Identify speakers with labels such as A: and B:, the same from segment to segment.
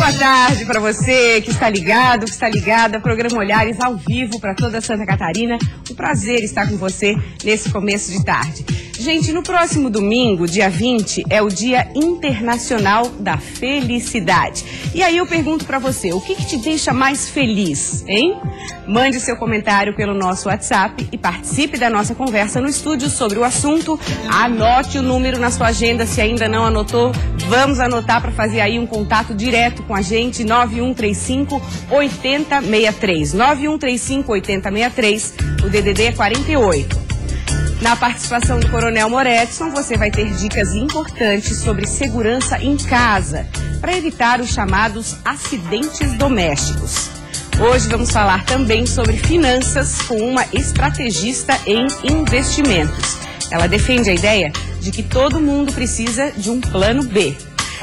A: Boa tarde para você que está ligado, que está ligada. Programa Olhares ao vivo para toda Santa Catarina. Um prazer estar com você nesse começo de tarde. Gente, no próximo domingo, dia 20, é o Dia Internacional da Felicidade. E aí eu pergunto para você, o que te deixa mais feliz, hein? Mande seu comentário pelo nosso WhatsApp e participe da nossa conversa no estúdio sobre o assunto. Anote o número na sua agenda, se ainda não anotou, vamos anotar para fazer aí um contato direto com a gente, 9135-8063. 9135-8063, o DDD é 48. Na participação do Coronel Moretson, você vai ter dicas importantes sobre segurança em casa, para evitar os chamados acidentes domésticos. Hoje vamos falar também sobre finanças com uma estrategista em investimentos. Ela defende a ideia de que todo mundo precisa de um plano B.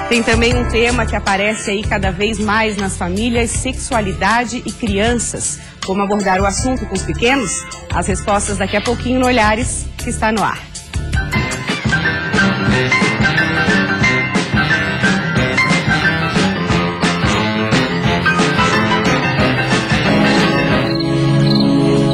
A: Tem também um tema que aparece aí cada vez mais nas famílias, sexualidade e crianças. Como abordar o assunto com os pequenos? As respostas daqui a pouquinho no Olhares, que está no ar.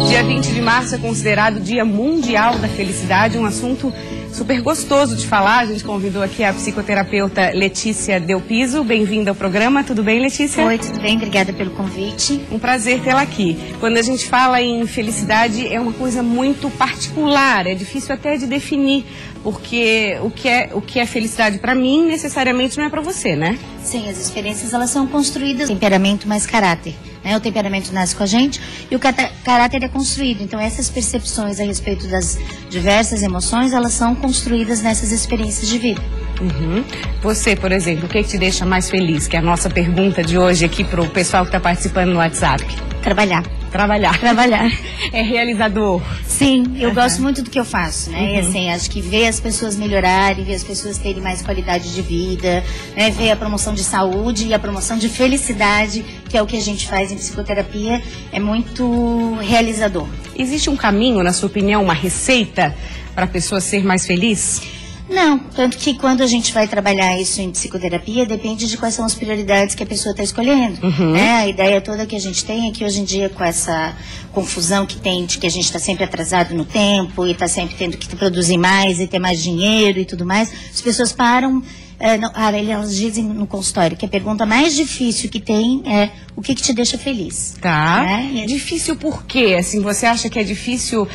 A: Dia 20 de março é considerado Dia Mundial da Felicidade, um assunto super gostoso de falar. A gente convidou aqui a psicoterapeuta Letícia Del Piso. Bem-vinda ao programa. Tudo bem, Letícia?
B: Oi, tudo bem? Obrigada pelo convite.
A: Um prazer tê-la aqui. Quando a gente fala em felicidade, é uma coisa muito particular, é difícil até de definir, porque o que é felicidade para mim, necessariamente não é para você, né?
B: Sim, as experiências, elas são construídas, temperamento mais caráter. O temperamento nasce com a gente e o caráter é construído. Então, essas percepções a respeito das diversas emoções, elas são construídas nessas experiências de vida.
A: Uhum. Você, por exemplo, o que te deixa mais feliz? Que é a nossa pergunta de hoje aqui para o pessoal que está participando no WhatsApp.
B: Trabalhar.
A: É realizador.
B: Sim, eu gosto muito do que eu faço, né? E assim, acho que ver as pessoas melhorarem, ver as pessoas terem mais qualidade de vida, né? Ver a promoção de saúde e a promoção de felicidade, que é o que a gente faz em psicoterapia, é muito realizador.
A: Existe um caminho, na sua opinião, uma receita para a pessoa ser mais feliz?
B: Não, tanto que quando a gente vai trabalhar isso em psicoterapia, depende de quais são as prioridades que a pessoa está escolhendo. A ideia toda que a gente tem é que hoje em dia, com essa confusão que tem de que a gente está sempre atrasado no tempo e está sempre tendo que produzir mais e ter mais dinheiro e tudo mais, as pessoas param. Elas dizem no consultório que a pergunta mais difícil que tem é o que te deixa feliz.
A: Tá. Difícil por quê? Assim, você acha que é difícil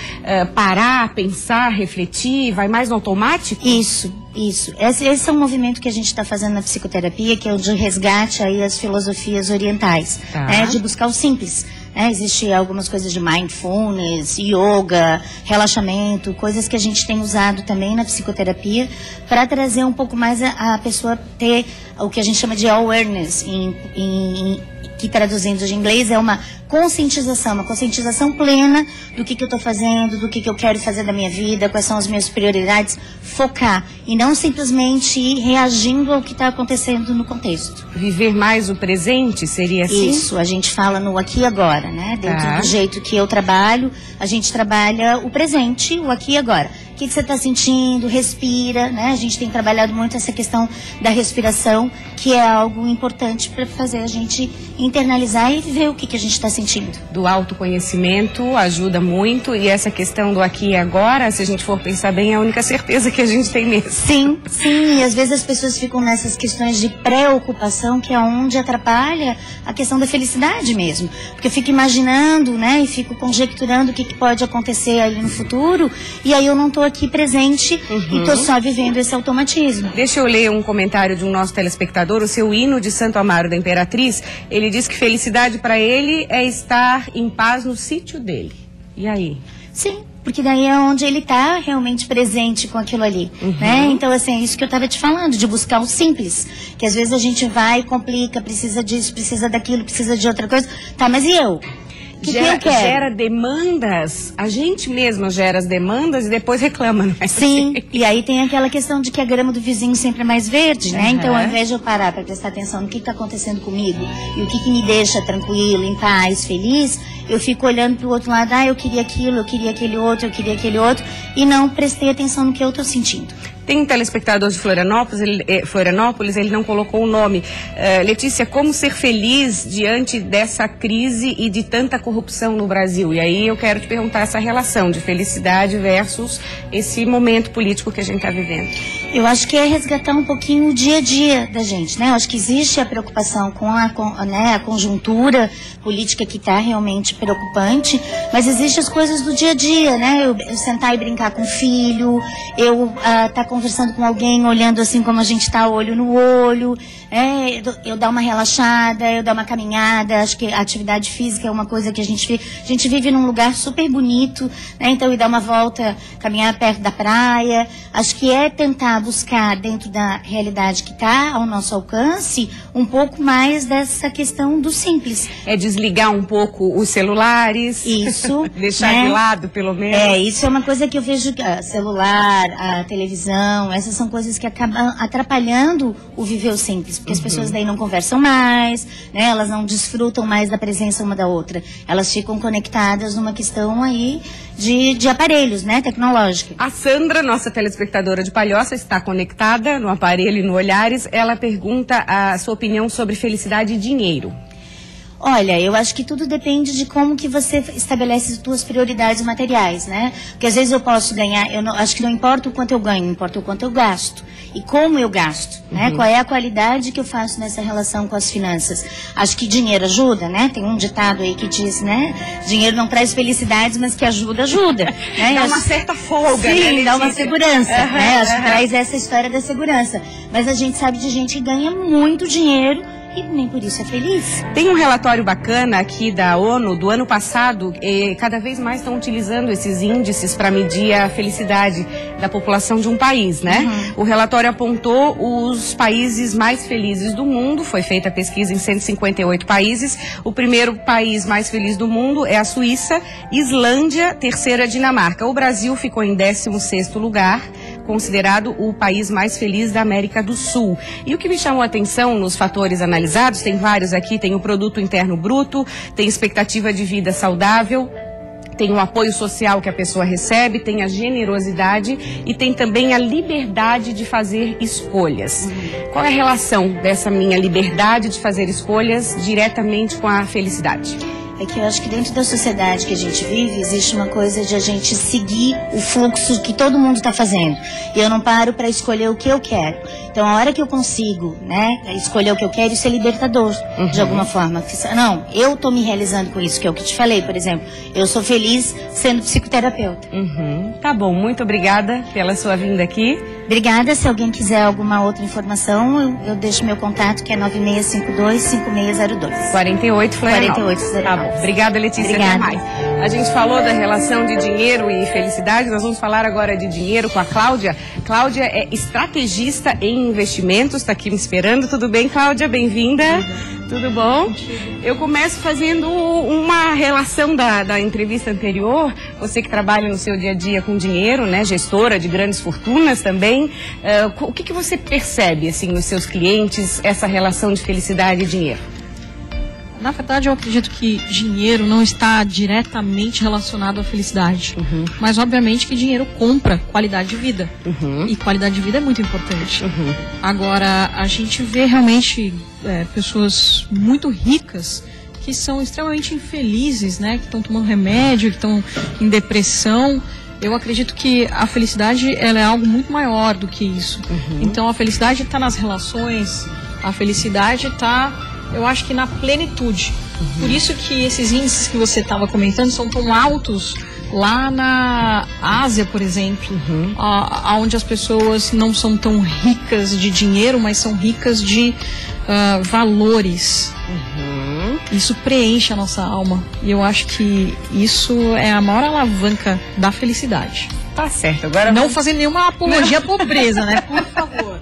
A: parar, pensar, refletir, vai mais no automático?
B: Isso. Esse é um movimento que a gente está fazendo na psicoterapia, que é o de resgate aí as filosofias orientais, de buscar o simples. Existem algumas coisas de mindfulness, yoga, relaxamento, coisas que a gente tem usado também na psicoterapia para trazer um pouco mais a pessoa ter o que a gente chama de awareness, que traduzindo de inglês é uma conscientização plena do que eu estou fazendo, do que eu quero fazer da minha vida, quais são as minhas prioridades, focar e não simplesmente ir reagindo ao que está acontecendo no contexto.
A: Viver mais o presente seria assim?
B: Isso, a gente fala no aqui e agora, né? Dentro do jeito que eu trabalho, a gente trabalha o presente, o aqui e agora. O que você está sentindo? Respira, né? A gente tem trabalhado muito essa questão da respiração, que é algo importante para fazer a gente internalizar e ver o que a gente está sentindo.
A: Do autoconhecimento ajuda muito, e essa questão do aqui e agora, se a gente for pensar bem, é a única certeza que a gente tem mesmo.
B: Sim, e às vezes as pessoas ficam nessas questões de preocupação, que é onde atrapalha a questão da felicidade mesmo. Porque eu fico imaginando, né, e fico conjecturando o que pode acontecer aí no futuro, e aí eu não estou aqui presente e estou só vivendo esse automatismo.
A: Deixa eu ler um comentário de um nosso telespectador. O seu hino de Santo Amaro da Imperatriz, ele diz que felicidade para ele é estar em paz no sítio dele. E aí?
B: Sim, porque daí é onde ele está realmente presente com aquilo ali, né? Então, assim, é isso que eu estava te falando, de buscar o simples, que às vezes a gente vai e complica, precisa disso, precisa daquilo, precisa de outra coisa. Tá, mas e eu?
A: Gera demandas, a gente mesma gera as demandas e depois reclama, não é?
B: Sim, e aí tem aquela questão de que a grama do vizinho sempre é mais verde, né? Então, ao invés de eu parar para prestar atenção no que está acontecendo comigo e o que me deixa tranquilo, em paz, feliz, eu fico olhando para o outro lado, eu queria aquilo, eu queria aquele outro, eu queria aquele outro, e não prestei atenção no que eu estou sentindo.
A: Tem um telespectador de Florianópolis, ele não colocou o nome. Letícia, como ser feliz diante dessa crise e de tanta corrupção no Brasil? E aí eu quero te perguntar essa relação de felicidade versus esse momento político que a gente está vivendo.
B: Eu acho que é resgatar um pouquinho o dia a dia da gente, né? Eu acho que existe a preocupação com a conjuntura política que está realmente preocupante, mas existem as coisas do dia a dia, né? Eu sentar e brincar com o filho, eu estar conversando com alguém, olhando assim como a gente está, olho no olho, eu dar uma relaxada, eu dar uma caminhada. Acho que a atividade física é uma coisa que a gente vive num lugar super bonito, né? Então, ir dar uma volta, caminhar perto da praia. Acho que é tentar buscar dentro da realidade que está ao nosso alcance um pouco mais dessa questão do simples.
A: É desligar um pouco os celulares.
B: Isso.
A: Deixar de lado, pelo menos.
B: Isso é uma coisa que eu vejo, celular, a televisão, essas são coisas que acabam atrapalhando o viver o simples, porque as pessoas daí não conversam mais, né? Elas não desfrutam mais da presença uma da outra. Elas ficam conectadas numa questão aí de aparelhos, né, tecnológica.
A: A Sandra, nossa telespectadora de Palhoça, está conectada no aparelho e no Olhares. Ela pergunta a sua opinião sobre felicidade e dinheiro.
B: Olha, eu acho que tudo depende de como que você estabelece as suas prioridades materiais, né? Porque às vezes eu posso ganhar, acho que não importa o quanto eu ganho, importa o quanto eu gasto. E como eu gasto, né? Qual é a qualidade que eu faço nessa relação com as finanças. Acho que dinheiro ajuda, né? Tem um ditado aí que diz, né? Dinheiro não traz felicidades, mas que ajuda, né?
A: Dá uma certa folga,
B: sim,
A: né,
B: dá uma segurança, né? Acho que traz essa história da segurança. Mas a gente sabe de gente que ganha muito dinheiro e nem por isso é feliz.
A: Tem um relatório bacana aqui da ONU do ano passado, e cada vez mais estão utilizando esses índices para medir a felicidade da população de um país, né? O relatório apontou os países mais felizes do mundo, foi feita a pesquisa em 158 países. O primeiro país mais feliz do mundo é a Suíça, Islândia, terceira Dinamarca. O Brasil ficou em 16º lugar, considerado o país mais feliz da América do Sul. E o que me chamou a atenção nos fatores analisados, tem vários aqui, tem o produto interno bruto, tem expectativa de vida saudável, tem o apoio social que a pessoa recebe, tem a generosidade e tem também a liberdade de fazer escolhas. Qual é a relação dessa minha liberdade de fazer escolhas diretamente com a felicidade?
B: É que eu acho que dentro da sociedade que a gente vive, existe uma coisa de a gente seguir o fluxo que todo mundo está fazendo. E eu não paro para escolher o que eu quero. Então, a hora que eu consigo, né, escolher o que eu quero, isso é libertador, de alguma forma. Não, eu estou me realizando com isso, que é o que eu te falei, por exemplo. Eu sou feliz sendo psicoterapeuta.
A: Tá bom, muito obrigada pela sua vinda aqui.
B: Obrigada. Se alguém quiser alguma outra informação, eu deixo meu contato, que é 9652-5602.
A: 48 Florianópolis.
B: 48,
A: tá bom. Obrigada, Letícia.
B: Obrigada.
A: Até mais. A gente falou da relação de dinheiro e felicidade, nós vamos falar agora de dinheiro com a Cláudia. Cláudia é estrategista em investimentos, está aqui me esperando. Tudo bem, Cláudia? Bem-vinda. Tudo bom? Eu começo fazendo uma relação da entrevista anterior. Você que trabalha no seu dia a dia com dinheiro, né? Gestora de grandes fortunas também. O que você percebe, assim, nos seus clientes, essa relação de felicidade e dinheiro?
C: Na verdade, eu acredito que dinheiro não está diretamente relacionado à felicidade. Mas, obviamente, que dinheiro compra qualidade de vida. E qualidade de vida é muito importante. Agora, a gente vê realmente pessoas muito ricas que são extremamente infelizes, né? Que estão tomando remédio, que estão em depressão. Eu acredito que a felicidade ela é algo muito maior do que isso. Então, a felicidade está nas relações, a felicidade está... eu acho que na plenitude. Por isso que esses índices que você estava comentando são tão altos lá na Ásia, por exemplo, onde as pessoas não são tão ricas de dinheiro, mas são ricas de valores. Isso preenche a nossa alma. E eu acho que isso é a maior alavanca da felicidade.
A: Tá certo. Agora
C: não fazendo nenhuma apologia à pobreza, né? Por favor.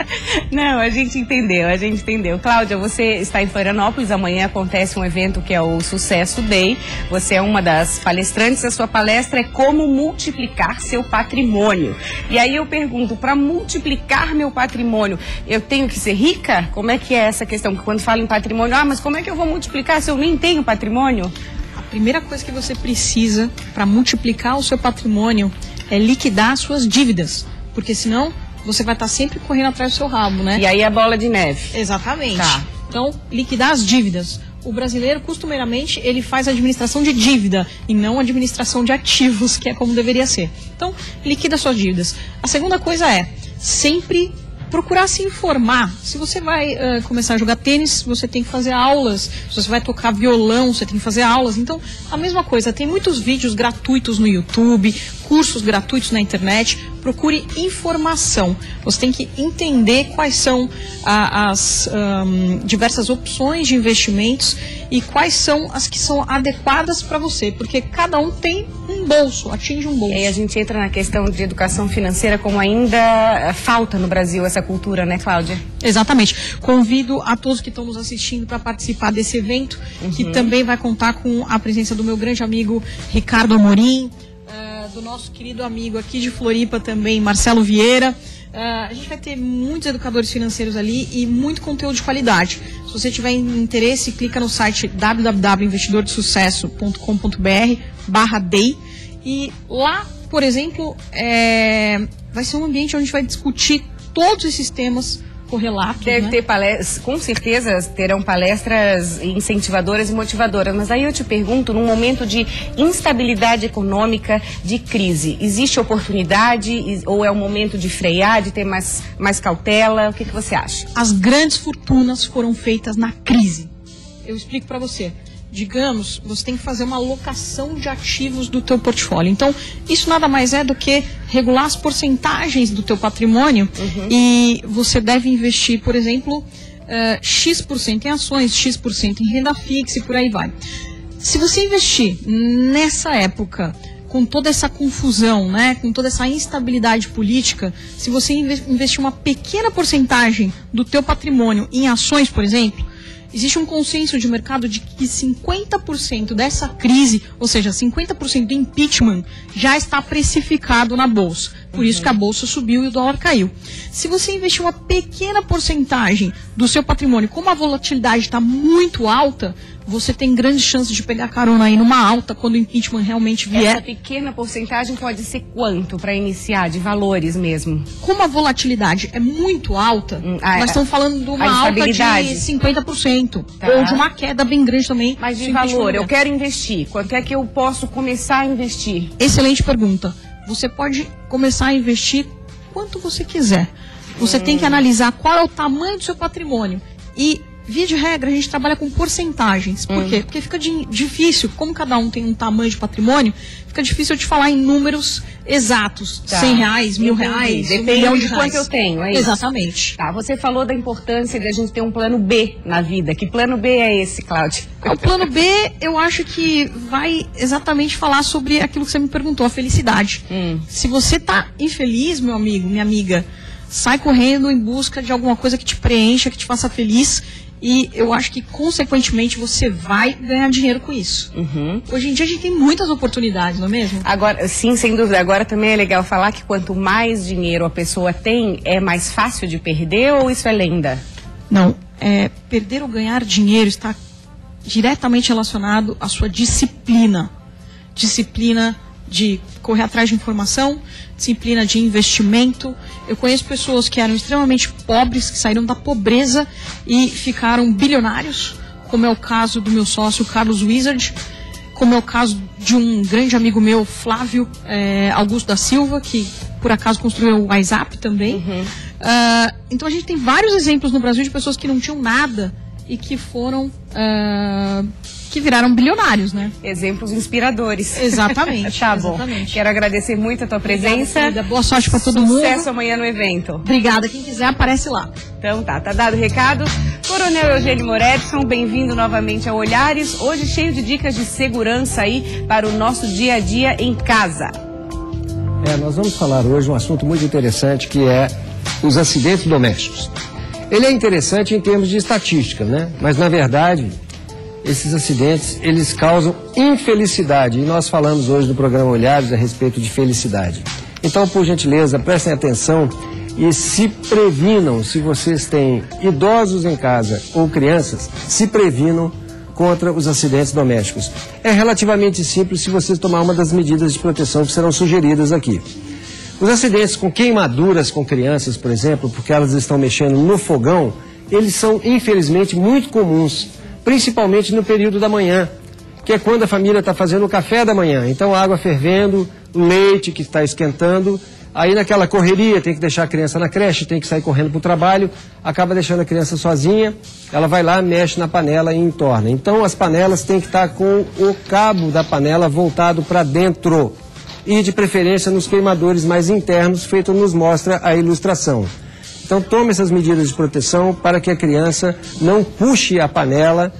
A: Não, a gente entendeu. Cláudia, você está em Florianópolis, amanhã acontece um evento que é o Sucesso Day. Você é uma das palestrantes, a sua palestra é como multiplicar seu patrimônio. E aí eu pergunto, para multiplicar meu patrimônio, eu tenho que ser rica? Como é que é essa questão? Porque quando falo em patrimônio, mas como é que eu vou multiplicar se eu nem tenho patrimônio?
C: A primeira coisa que você precisa para multiplicar o seu patrimônio é liquidar suas dívidas, porque senão você vai estar sempre correndo atrás do seu rabo, né?
A: E aí a bola de neve.
C: Exatamente.
A: Tá.
C: Então, liquidar as dívidas. O brasileiro, costumeiramente, ele faz administração de dívida e não administração de ativos, que é como deveria ser. Então, liquida suas dívidas. A segunda coisa é sempre procurar se informar. Se você vai começar a jogar tênis, você tem que fazer aulas. Se você vai tocar violão, você tem que fazer aulas. Então, a mesma coisa. Tem muitos vídeos gratuitos no YouTube, cursos gratuitos na internet. Procure informação. Você tem que entender quais são as diversas opções de investimentos e quais são as que são adequadas para você, porque cada um tem um bolso, atinge um bolso.
A: E a gente entra na questão de educação financeira, como ainda falta no Brasil essa cultura, né, Cláudia?
C: Exatamente. Convido a todos que estão nos assistindo para participar desse evento, que também vai contar com a presença do meu grande amigo Ricardo Amorim, do nosso querido amigo aqui de Floripa também, Marcelo Vieira. A gente vai ter muitos educadores financeiros ali e muito conteúdo de qualidade. Se você tiver interesse, clica no site www.investidordesucesso.com.br/day e lá, por exemplo, vai ser um ambiente onde a gente vai discutir todos esses temas correlatos.
A: Deve ter palestras, com certeza terão palestras incentivadoras e motivadoras, mas aí eu te pergunto, num momento de instabilidade econômica, de crise, existe oportunidade ou é o momento de frear, de ter mais cautela? O que você acha?
C: As grandes fortunas foram feitas na crise. Eu explico para você. Digamos, você tem que fazer uma alocação de ativos do teu portfólio. Então, isso nada mais é do que regular as porcentagens do teu patrimônio e você deve investir, por exemplo, X% em ações, X% em renda fixa e por aí vai. Se você investir nessa época, com toda essa confusão, né, com toda essa instabilidade política, se você investir uma pequena porcentagem do teu patrimônio em ações, por exemplo, existe um consenso de mercado de que 50% dessa crise, ou seja, 50% do impeachment, já está precificado na Bolsa. Por isso que a Bolsa subiu e o dólar caiu. Se você investir uma pequena porcentagem do seu patrimônio, como a volatilidade está muito alta, você tem grandes chances de pegar carona aí numa alta quando o impeachment realmente vier.
A: Essa pequena porcentagem pode ser quanto para iniciar, de valores mesmo?
C: Como a volatilidade é muito alta, nós estamos falando de uma alta de 50%.
A: Tá.
C: Ou de uma queda bem grande também.
A: Mas de valor, eu quero investir. Quanto é que eu posso começar a investir?
C: Excelente pergunta. Você pode começar a investir quanto você quiser. Você tem que analisar qual é o tamanho do seu patrimônio. E, via de regra, a gente trabalha com porcentagens. Por quê? Porque fica difícil, como cada um tem um tamanho de patrimônio, fica difícil eu te falar em números exatos.
A: Tá.
C: R$100, R$1.000,
A: Depende
C: R$1 milhão
A: de quanto eu tenho, é isso?
C: Exatamente.
A: Tá, você falou da importância de a gente ter um plano B na vida. Que plano B é esse, Cláudia?
C: O plano B, eu acho que vai exatamente falar sobre aquilo que você me perguntou, a felicidade. Se você está infeliz, meu amigo, minha amiga, sai correndo em busca de alguma coisa que te preencha, que te faça feliz. E eu acho que, consequentemente, você vai ganhar dinheiro com isso. Hoje em dia a gente tem muitas oportunidades, não é mesmo?
A: Agora, sim, sem dúvida. Agora também é legal falar que quanto mais dinheiro a pessoa tem, é mais fácil de perder, ou isso é lenda?
C: Não. Perder ou ganhar dinheiro está diretamente relacionado à sua disciplina. Disciplina de correr atrás de informação, disciplina de investimento. Eu conheço pessoas que eram extremamente pobres, que saíram da pobreza e ficaram bilionários, como é o caso do meu sócio Carlos Wizard, como é o caso de um grande amigo meu, Flávio Augusto da Silva, que por acaso construiu o WhatsApp também. Então a gente tem vários exemplos no Brasil de pessoas que não tinham nada e que foram... que viraram bilionários, né?
A: Exemplos inspiradores.
C: Exatamente.
A: Tá bom.
C: Exatamente.
A: Quero agradecer muito a tua presença.
C: Obrigada, boa sorte para todo mundo.
A: Sucesso amanhã no evento.
C: Obrigada. Quem quiser, aparece lá.
A: Então tá dado o recado. Coronel Eugênio Moretson, bem-vindo novamente ao Olhares. Hoje cheio de dicas de segurança aí para o nosso dia a dia em casa.
D: Nós vamos falar hoje um assunto muito interessante, que é os acidentes domésticos. Ele é interessante em termos de estatística, né? Mas na verdade... esses acidentes, eles causam infelicidade. E nós falamos hoje no programa Olhares a respeito de felicidade. Então, por gentileza, prestem atenção e se previnam. Se vocês têm idosos em casa ou crianças, se previnam contra os acidentes domésticos. É relativamente simples se vocês tomar uma das medidas de proteção que serão sugeridas aqui. Os acidentes com queimaduras com crianças, por exemplo, porque elas estão mexendo no fogão, eles são, infelizmente, muito comuns, principalmente no período da manhã, que é quando a família está fazendo o café da manhã. Então, a água fervendo, o leite que está esquentando, aí naquela correria, tem que deixar a criança na creche, tem que sair correndo para o trabalho, acaba deixando a criança sozinha, ela vai lá, mexe na panela e entorna. Então, as panelas têm que estar com o cabo da panela voltado para dentro. E de preferência nos queimadores mais internos, feito nos mostra a ilustração. Então tome essas medidas de proteção para que a criança não puxe a panela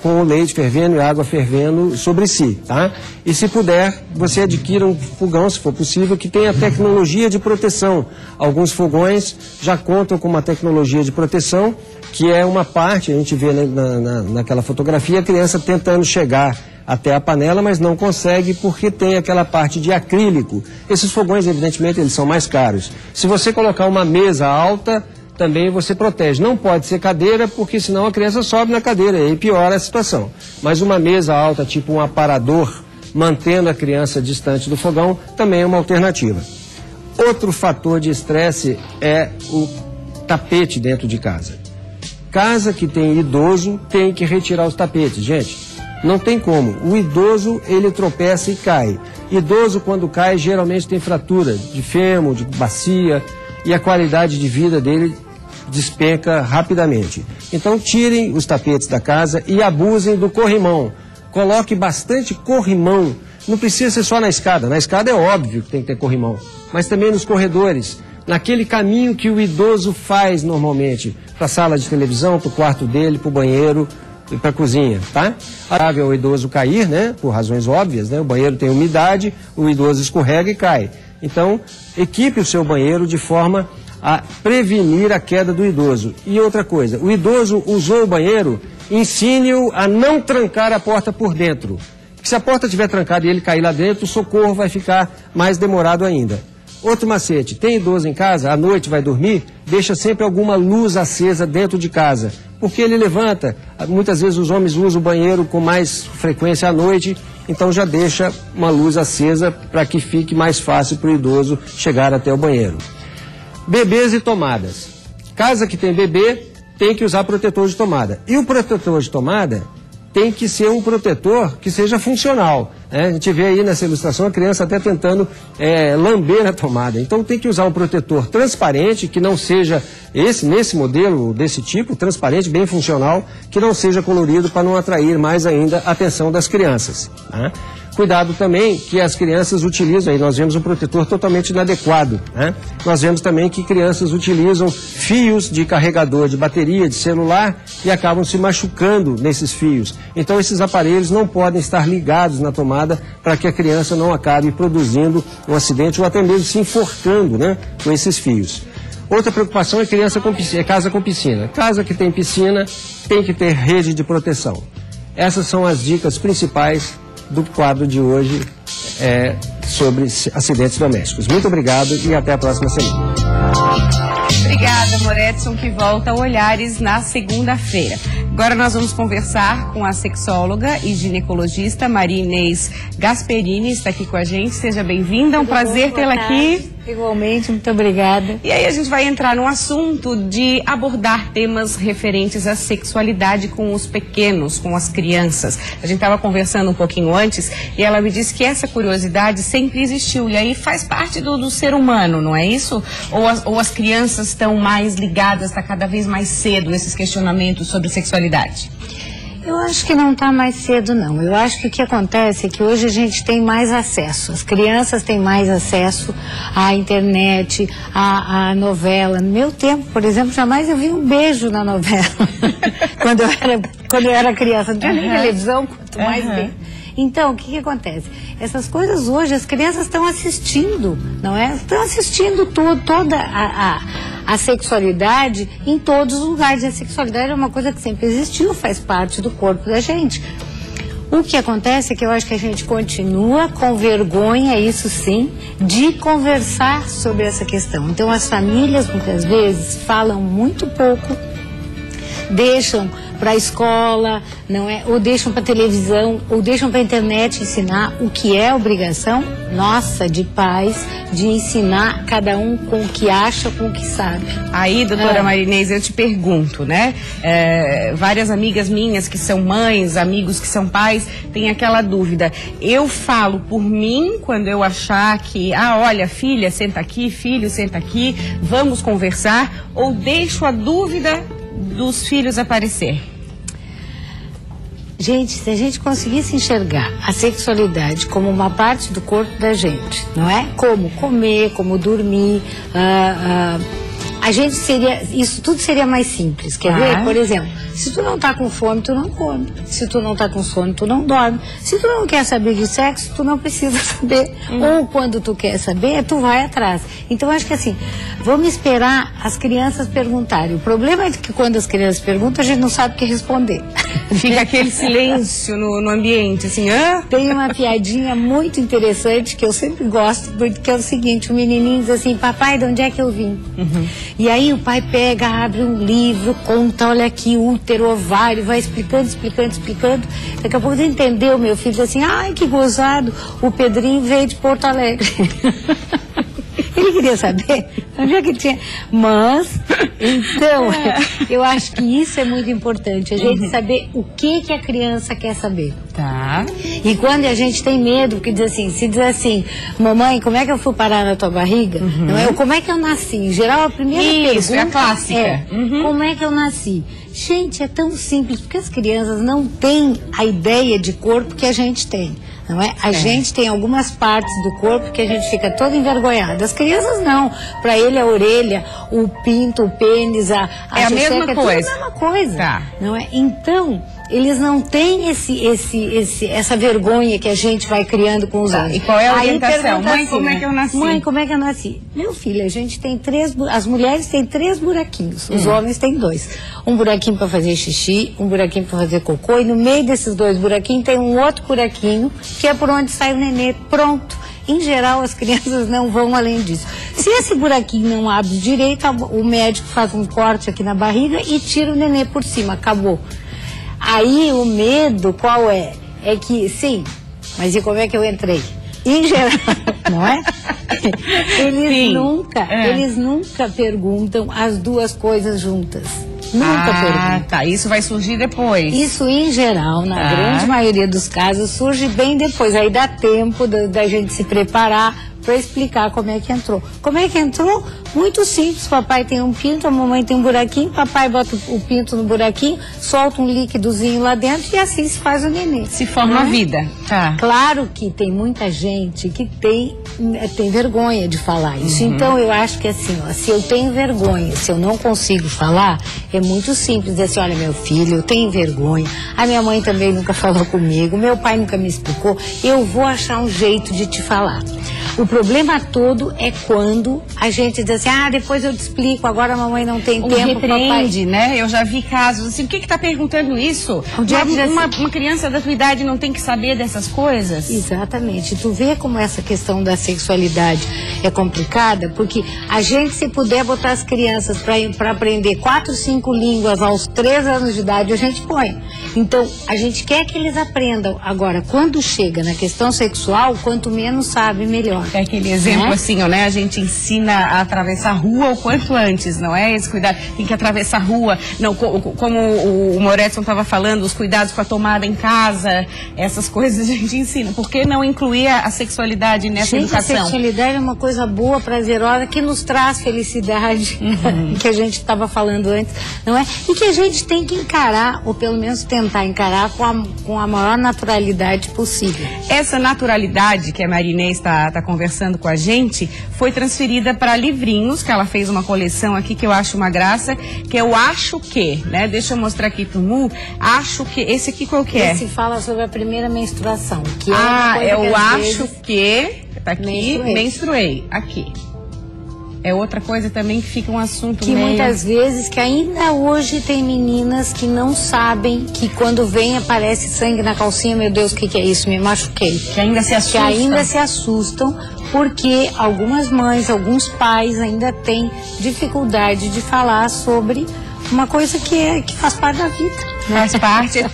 D: com o leite fervendo e a água fervendo sobre si, tá? E se puder, você adquira um fogão, se for possível, que tenha tecnologia de proteção. Alguns fogões já contam com uma tecnologia de proteção, que é uma parte, a gente vê naquela fotografia, a criança tentando chegar até a panela, mas não consegue porque tem aquela parte de acrílico. Esses fogões, evidentemente, eles são mais caros. Se você colocar uma mesa alta, também você protege. Não pode ser cadeira, porque senão a criança sobe na cadeira e piora a situação. Mas uma mesa alta, tipo um aparador, mantendo a criança distante do fogão, também é uma alternativa. Outro fator de estresse é o tapete dentro de casa. Casa que tem idoso tem que retirar os tapetes, gente. Não tem como. O idoso, ele tropeça e cai. Idoso, quando cai, geralmente tem fratura de fêmur, de bacia, e a qualidade de vida dele despenca rapidamente. Então, tirem os tapetes da casa e abusem do corrimão. Coloque bastante corrimão. Não precisa ser só na escada. Na escada é óbvio que tem que ter corrimão. Mas também nos corredores. Naquele caminho que o idoso faz normalmente. Para a sala de televisão, para o quarto dele, para o banheiro e para a cozinha, tá? É o idoso cair, né? Por razões óbvias, né? O banheiro tem umidade, o idoso escorrega e cai. Então, equipe o seu banheiro de forma a prevenir a queda do idoso. E outra coisa, o idoso usou o banheiro, ensine-o a não trancar a porta por dentro. Porque se a porta estiver trancada e ele cair lá dentro, o socorro vai ficar mais demorado ainda. Outro macete, tem idoso em casa, à noite vai dormir, deixa sempre alguma luz acesa dentro de casa, porque ele levanta. Muitas vezes os homens usam o banheiro com mais frequência à noite, então já deixa uma luz acesa para que fique mais fácil para o idoso chegar até o banheiro. Bebês e tomadas. Casa que tem bebê tem que usar protetor de tomada. E o protetor de tomada tem que ser um protetor que seja funcional. A gente vê aí nessa ilustração a criança até tentando lamber a tomada. Então tem que usar um protetor transparente, que não seja nesse modelo desse tipo, transparente, bem funcional, que não seja colorido para não atrair mais ainda a atenção das crianças. Tá? Cuidado também que as crianças utilizam, aí nós vemos um protetor totalmente inadequado. Né? Nós vemos também que crianças utilizam fios de carregador de bateria, de celular, e acabam se machucando nesses fios. Então esses aparelhos não podem estar ligados na tomada para que a criança não acabe produzindo um acidente ou até mesmo se enforcando, né, com esses fios. Outra preocupação é casa com piscina. Casa que tem piscina tem que ter rede de proteção. Essas são as dicas principais do quadro de hoje sobre acidentes domésticos. Muito obrigado e até a próxima semana.
A: Obrigada, Moretson, que volta a Olhares na segunda-feira. Agora nós vamos conversar com a sexóloga e ginecologista Maria Inês Gasperini, está aqui com a gente. Seja bem-vinda, é um prazer tê-la aqui.
E: Igualmente, muito obrigada.
A: E aí a gente vai entrar no assunto de abordar temas referentes à sexualidade com os pequenos, com as crianças. A gente estava conversando um pouquinho antes e ela me disse que essa curiosidade sempre existiu e aí faz parte do ser humano, não é isso? Ou as crianças estão mais ligadas, está cada vez mais cedo esses questionamentos sobre sexualidade?
E: Eu acho que não está mais cedo, não. Eu acho que o que acontece é que hoje a gente tem mais acesso. As crianças têm mais acesso à internet, à novela. No meu tempo, por exemplo, jamais eu vi um beijo na novela. quando eu era criança. Não tinha nem televisão, quanto mais bem. Então, o que acontece? Essas coisas hoje as crianças estão assistindo, não é? Estão assistindo toda a sexualidade em todos os lugares. A sexualidade é uma coisa que sempre existiu, faz parte do corpo da gente. O que acontece é que eu acho que a gente continua com vergonha, isso sim, de conversar sobre essa questão. Então, as famílias, muitas vezes, falam muito pouco deixam para a escola, não é? Ou deixam para televisão, ou deixam para a internet ensinar o que é obrigação nossa de pais, de ensinar cada um com o que acha, com o que sabe.
A: Aí, doutora Marinês, eu te pergunto, né? Várias amigas minhas que são mães, amigos que são pais, têm aquela dúvida. Eu falo por mim quando eu achar que, olha, filha, senta aqui, filho, senta aqui, vamos conversar, ou deixo a dúvida dos filhos aparecer?
E: Gente, se a gente conseguisse enxergar a sexualidade como uma parte do corpo da gente, não é? Como comer, como dormir, a gente seria, isso tudo seria mais simples, quer ver? Por exemplo, se tu não tá com fome, tu não come. Se tu não tá com sono, tu não dorme. Se tu não quer saber de sexo, tu não precisa saber. Ou quando tu quer saber, tu vai atrás. Então, acho que assim, vamos esperar as crianças perguntarem. O problema é que quando as crianças perguntam, a gente não sabe o que responder.
A: Fica aquele silêncio no ambiente, assim,
E: Tem uma piadinha muito interessante que eu sempre gosto, porque é o seguinte, o menininho diz assim, papai, de onde é que eu vim? E aí o pai pega, abre um livro, conta, olha aqui, útero, ovário, vai explicando. Daqui a pouco você entendeu, meu filho, diz assim, ai, que gozado, o Pedrinho veio de Porto Alegre. Ele queria saber onde é que tinha. Mas, então, eu acho que isso é muito importante, a gente saber o que a criança quer saber.
A: Tá.
E: E quando a gente tem medo, porque diz assim, se diz assim, mamãe, como é que eu fui parar na tua barriga? Não é? Como é que eu nasci? Em geral, a primeira pergunta
A: é a clássica.
E: Como é que eu nasci? Gente, é tão simples, porque as crianças não têm a ideia de corpo que a gente tem. Não é? A gente tem algumas partes do corpo que a gente fica toda envergonhada. As crianças não. Para ele a orelha, o pinto, o pênis, a
A: mesma coisa.
E: É a mesma coisa.
A: Tá.
E: Não é? Então, eles não têm essa vergonha que a gente vai criando com os anos.
A: E qual é a orientação? Mãe,
E: assim,
A: como é que eu nasci?
E: Mãe, como é que eu nasci? Meu filho, a gente tem as mulheres têm 3 buraquinhos, os homens têm 2. Um buraquinho para fazer xixi, um buraquinho para fazer cocô, e no meio desses 2 buraquinhos tem um outro buraquinho, que é por onde sai o nenê. Pronto. Em geral, as crianças não vão além disso. Se esse buraquinho não abre direito, o médico faz um corte aqui na barriga e tira o nenê por cima. Acabou. Aí o medo qual é? É que, sim, mas e como é que eu entrei? Em geral, não é? Eles nunca perguntam as duas coisas juntas. Nunca perguntam.
A: Tá. Isso vai surgir depois.
E: Isso, em geral, na grande maioria dos casos, surge bem depois. Aí dá tempo da gente se preparar para explicar como é que entrou. Como é que entrou? Muito simples. Papai tem um pinto, a mamãe tem um buraquinho, papai bota o pinto no buraquinho, solta um líquidozinho lá dentro e assim se faz o neném.
A: Se forma a vida. Tá.
E: Claro que tem muita gente que tem vergonha de falar isso. Então eu acho que assim, se eu tenho vergonha, se eu não consigo falar, é muito simples. Dizer assim, olha meu filho, eu tenho vergonha, a minha mãe também nunca falou comigo, meu pai nunca me explicou, eu vou achar um jeito de te falar. O problema todo é quando a gente diz assim, depois eu te explico, agora a mamãe não tem tempo.
A: Repreende, né? Eu já vi casos assim, por que tá perguntando isso? Uma criança da tua idade não tem que saber dessas coisas?
E: Exatamente. Tu vê como essa questão da sexualidade é complicada, porque a gente, se puder botar as crianças para aprender 4, 5 línguas aos 3 anos de idade, a gente põe. Então, a gente quer que eles aprendam. Agora, quando chega na questão sexual, quanto menos sabe, melhor.
A: É aquele exemplo assim, né? A gente ensina a atravessar a rua o quanto antes, não é? Esse cuidado, tem que atravessar a rua. Não, como o Moretson estava falando, os cuidados com a tomada em casa, essas coisas a gente ensina. Por que não incluir a sexualidade nessa educação?
E: A sexualidade é uma coisa boa, prazerosa, que nos traz felicidade, que a gente estava falando antes, não é? E que a gente tem que encarar, ou pelo menos tentar encarar com a maior naturalidade possível.
A: Essa naturalidade que a Marinês está conversando com a gente foi transferida para livrinhos, que ela fez uma coleção aqui que eu acho uma graça, que é o Acho Que, né? Deixa eu mostrar aqui pro Mu. Acho Que, esse aqui qual que é?
E: Esse fala sobre a primeira menstruação. Que é
A: o Acho Que, tá aqui, menstruei, aqui. É outra coisa também que fica um assunto
E: que
A: meio...
E: muitas vezes, que ainda hoje tem meninas que não sabem que quando vem aparece sangue na calcinha, meu Deus, o que é isso? Me machuquei.
A: Que ainda se assustam.
E: Que ainda se assustam, porque algumas mães, alguns pais ainda têm dificuldade de falar sobre uma coisa que faz parte da vida.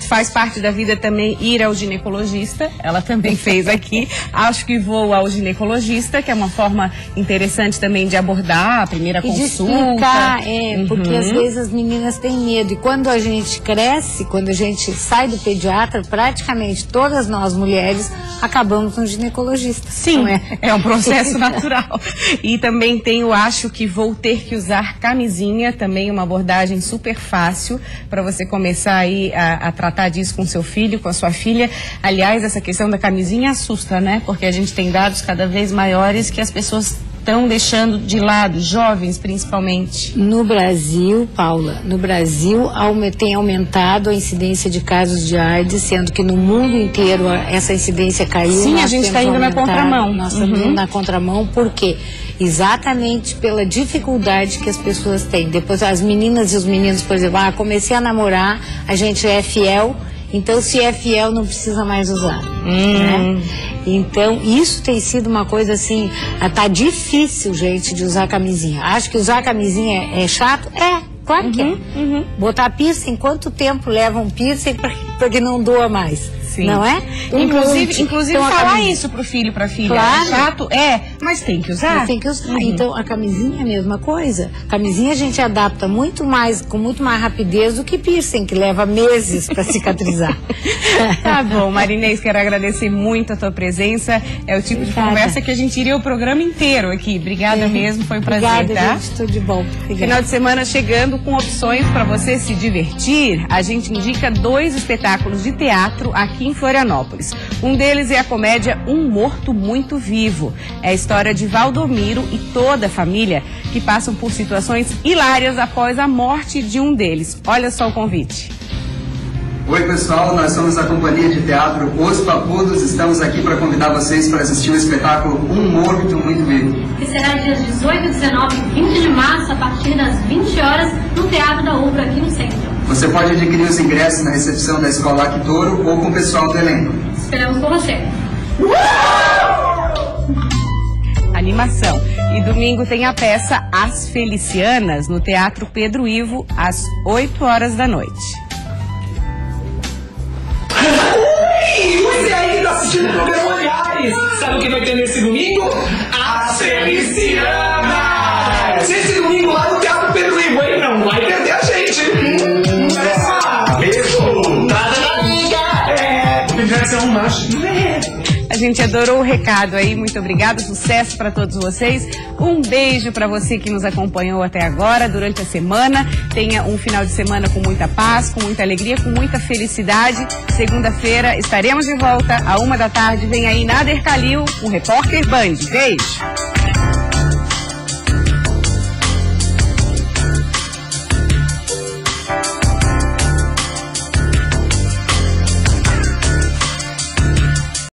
A: Faz parte da vida também ir ao ginecologista. Ela também fez aqui. Acho que vou ao ginecologista, que é uma forma interessante também de abordar a primeira consulta.
E: De explicar, porque às vezes as meninas têm medo. E quando a gente cresce, quando a gente sai do pediatra, praticamente todas nós mulheres acabamos no ginecologista.
A: Sim, é um processo natural. E também tenho, acho que vou ter que usar camisinha, também uma abordagem super fácil para você começar aí a tratar disso com seu filho, com a sua filha. Aliás, essa questão da camisinha assusta, né? Porque a gente tem dados cada vez maiores que as pessoas estão deixando de lado, jovens principalmente.
E: No Brasil, Paula, tem aumentado a incidência de casos de AIDS, sendo que no mundo inteiro essa incidência caiu.
A: Sim, a gente está indo na contramão.
E: Nós estamos indo na contramão, por quê? Exatamente pela dificuldade que as pessoas têm. Depois as meninas e os meninos, por exemplo, comecei a namorar, a gente é fiel, então se é fiel não precisa mais usar. Né? Então isso tem sido uma coisa assim, tá difícil, gente, de usar camisinha. Acho que usar camisinha é chato? Claro que é. Botar piercing, quanto tempo leva um piercing para que não doa mais?
A: Sim.
E: Não é?
A: Inclusive então, falar isso pro filho, pra filha.
E: Claro.
A: É chato? Mas tem que usar.
E: Mas tem que usar. Então, a camisinha é a mesma coisa. Camisinha a gente adapta com muito mais rapidez do que piercing, que leva meses para cicatrizar.
A: Tá bom, Marinês, quero agradecer muito a tua presença. É o tipo de conversa que a gente iria o programa inteiro aqui. Obrigada mesmo, foi um prazer,
E: Obrigada,
A: tá?
E: gente, tudo de bom. Obrigada.
A: Final de semana chegando com opções para você se divertir. A gente indica 2 espetáculos de teatro aqui em Florianópolis. Um deles é a comédia Um Morto Muito Vivo. É a história de Valdomiro e toda a família que passam por situações hilárias após a morte de um deles. Olha só o convite.
F: Oi pessoal, nós somos a companhia de teatro Os Papudos. Estamos aqui para convidar vocês para assistir o espetáculo Um Morto Muito Vivo,
G: que será dias 18, 19 e 20 de março, a partir das 20 horas, no Teatro da Ubra, aqui no centro.
F: Você pode adquirir os ingressos na recepção da Escola Actoro ou com o pessoal do elenco.
G: Esperamos por você.
A: Animação. E domingo tem a peça As Felicianas, no Teatro Pedro Ivo, às 8 horas da noite.
H: Você aí tá assistindo o programa Olhares. Sabe o que vai ter nesse domingo? As Felicianas! Esse domingo lá no Teatro Pedro Ivo, hein? Não vai perder a gente! Mesmo! Nada na liga! Diversão macho.
A: A gente adorou o recado aí, muito obrigada, sucesso para todos vocês. Um beijo para você que nos acompanhou até agora, durante a semana. Tenha um final de semana com muita paz, com muita alegria, com muita felicidade. Segunda-feira estaremos de volta, à 1 da tarde. Vem aí Nader Kalil, um Repórter Band. Beijo!